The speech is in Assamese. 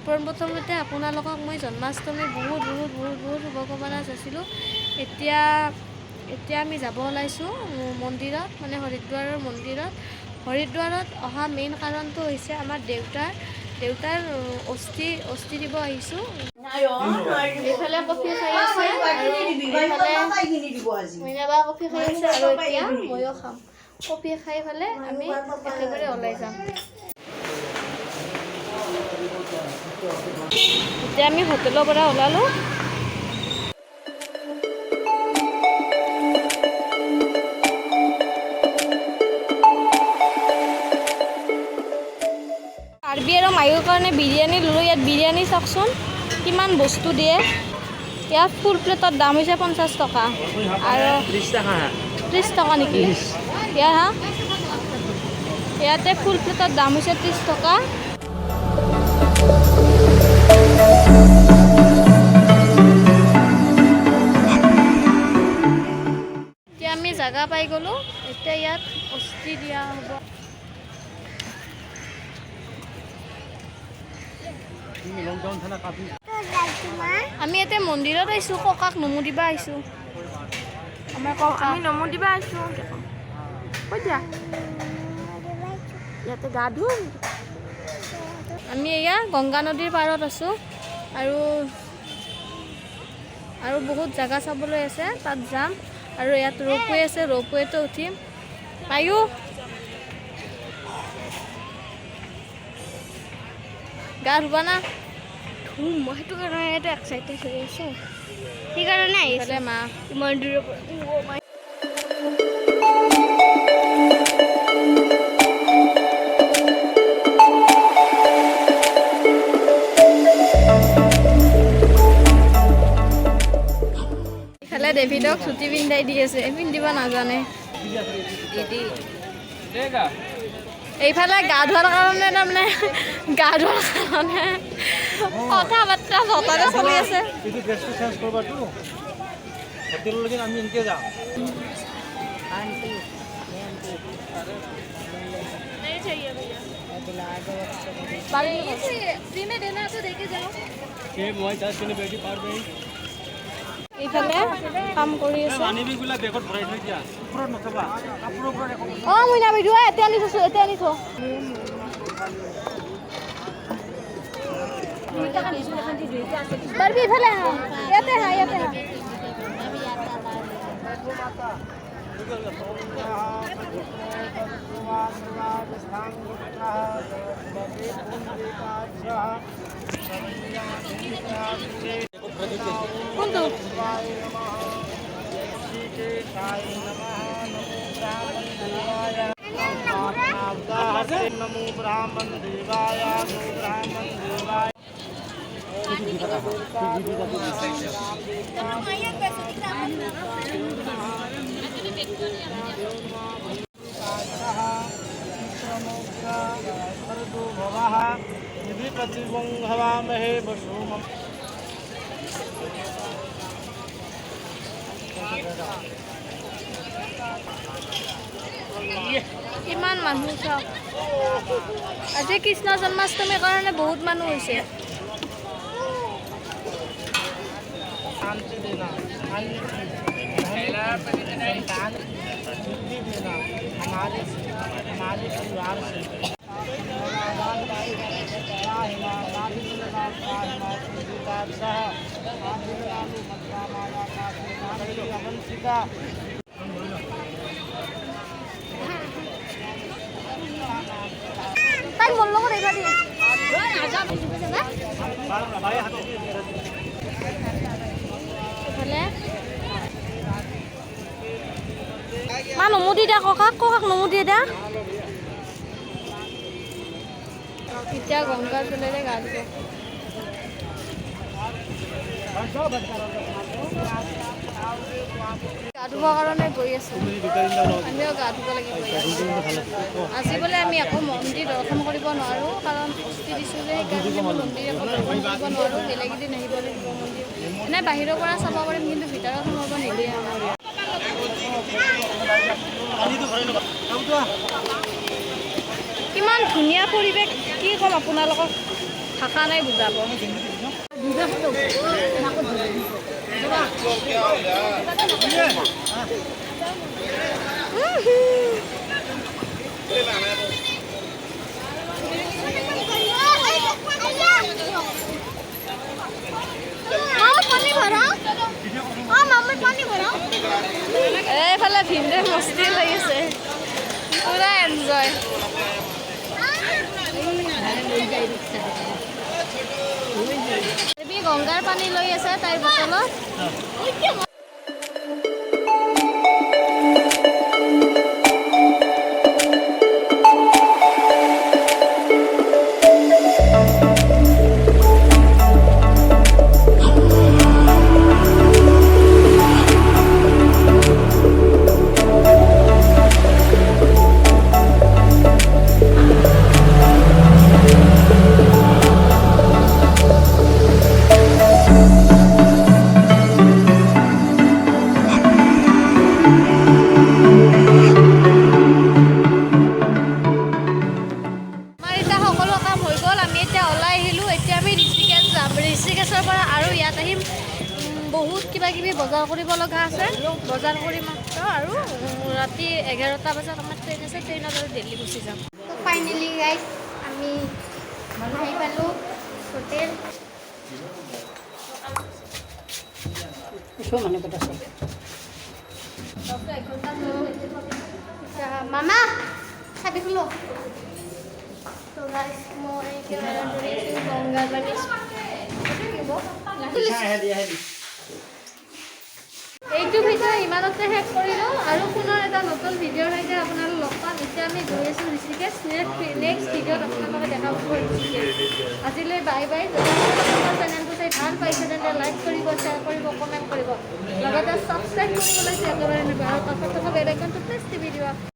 প্ৰথমতে আপোনালোকক মই জন্মাষ্টমী বহুত শুভকামনা যাচিলোঁ। এতিয়া আমি যাব ওলাইছোঁ মন্দিৰত, মানে হৰিদ্বাৰৰ মন্দিৰত। হৰিদ্বাৰত অহা মেইন কাৰণটো হৈছে আমাৰ দেউতাৰ অস্থি দিব আহিছোঁ। এইফালে কফি খাই আছে আৰু এইফালে মইনাবা কফি খাই আছে আৰু এতিয়া ময়ো খাম। কফি খাই পেলাই আমি একেবাৰে ওলাই যাম। এতিয়া আমি হোটেলৰ পৰা ওলালোঁ। কাৰ্বি আৰু মায়ুৰ কাৰণে বিৰিয়ানী ল'লোঁ। ইয়াত বিৰিয়ানী চাওকচোন কিমান বস্তু দিয়ে। ইয়াত ফুল প্লেটৰ দাম হৈছে 50 টকা আৰু 30 টকা নেকি ইয়াতে ফুল প্লেটৰ দাম হৈছে 30 টকা। এতিয়া আমি জাগা পাই গ'লোঁ। এতিয়া ইয়াত অস্থি দিয়া হ'ব। আমি ইয়াতে মন্দিৰত আহিছোঁ, ককাক নমো দিবা আহিছোঁ। আমাৰ ককা আমি নমো দিবা আহিছোঁ। ইয়াতে গা ধুম। আমি এয়া গংগা নদীৰ পাৰত আছোঁ আৰু বহুত জাগা চাবলৈ আছে, তাত যাম। আৰু ইয়াত ৰোপৱে আছে, ৰোপৱেটো উঠিম। পায়ো গা ধুবা না? ধুম, মই সেইটো কাৰণে এটা এক্সাইটেড হৈ আছোঁ। সেইকাৰণে আহিছে মা ইমান দূৰৰ পৰা। ইফালে ডেভিডক ছুটি পিন্ধাই দি আছে, পিন্ধিব নাজানে। এইফালে গা ধোৱাৰ কাৰণে তাৰমানে কথা বাৰ্তা ভটাৰে চলি আছে। এইফালে কাম কৰি আছে। অঁ মই নামি দিওঁ, এতিয়া আনি থৈছোঁ, এতিয়া আনি থওঁ। বাৰবি ইফালে আহা, ইয়াতে আহা, ইয়াতে আহা। কোনটো? নমো ব্ৰাহ্মণ দেবায় নমো ব্ৰাহ্মণ দেবায়। কিমান মানুহ চাওক, আজি কৃষ্ণ জন্মাষ্টমীৰ কাৰণে বহুত মানুহ হৈছে। তাই মোৰ লগত আহিবা দিয়ে। মা নমুদি দে, ককাক নমুদি দে। এতিয়া গংগাৰ জলেৰে গা ধুব। গা ধুবৰ কাৰণে গৈ আছোঁ, আমিও গা ধুব লাগিব। আজি বোলে আমি একো মন্দিৰ দৰ্শন কৰিব নোৱাৰোঁ, কাৰণ অস্থি দিছোঁ যে সেইকাৰণে মন্দিৰ একো দৰ্শন কৰিব নোৱাৰোঁ। বেলেগ এদিন আহিব লাগিব মন্দিৰ। এনেই বাহিৰৰ পৰা চাব পাৰিম, কিন্তু ভিতৰত সোমাব নিদিয়ে আমাৰ। কিমান ধুনীয়া পৰিৱেশ, কি ক'ম আপোনালোকক। ভাষা নাই বুজাব। এইফালে ভিন্দে মস্তি লাগিছে, পুৰা এনজয়। গংগাৰ পানী লৈ আছে তাইৰ বটলত। ঋষিকেশৰ পৰা আৰু ইয়াত আহিম, বহুত কিবা কিবি বজাৰ কৰিব লগা আছে। বজাৰ কৰি মাত্ৰ আৰু ৰাতি 11টা বজাত আমাৰ ট্ৰেইন আছে, ট্ৰেইনত আৰু দিল্লী গুচি যাম। ফাইনেলি গাইজ আমি আহি পালোঁ হোটেল। মামা চাবি খোলো। এইটো ভিডিঅ' ইমানতে শেষ কৰিলোঁ আৰু পুনৰ এটা নতুন ভিডিঅ'ৰ সৈতে আপোনালোক লগ পাম। এতিয়া আমি গৈ আছোঁ ঋষিকেশ। নেক্সট ভিডিঅ'ত আপোনালোকে দেখা পাব ঋষিকেশ। আজিলৈ বাই বাই। যদি আপোনাৰ চেনেলটো চাই ভাল পাইছে তেন্তে লাইক কৰিব, শ্বেয়াৰ কৰিব, কমেণ্ট কৰিব, লগতে ছাবস্ক্ৰাইব কৰিবলৈ একেবাৰে নাপাহৰিব আৰু কাষত থকা বেল আইকনটো প্ৰেছ টিপি দিব।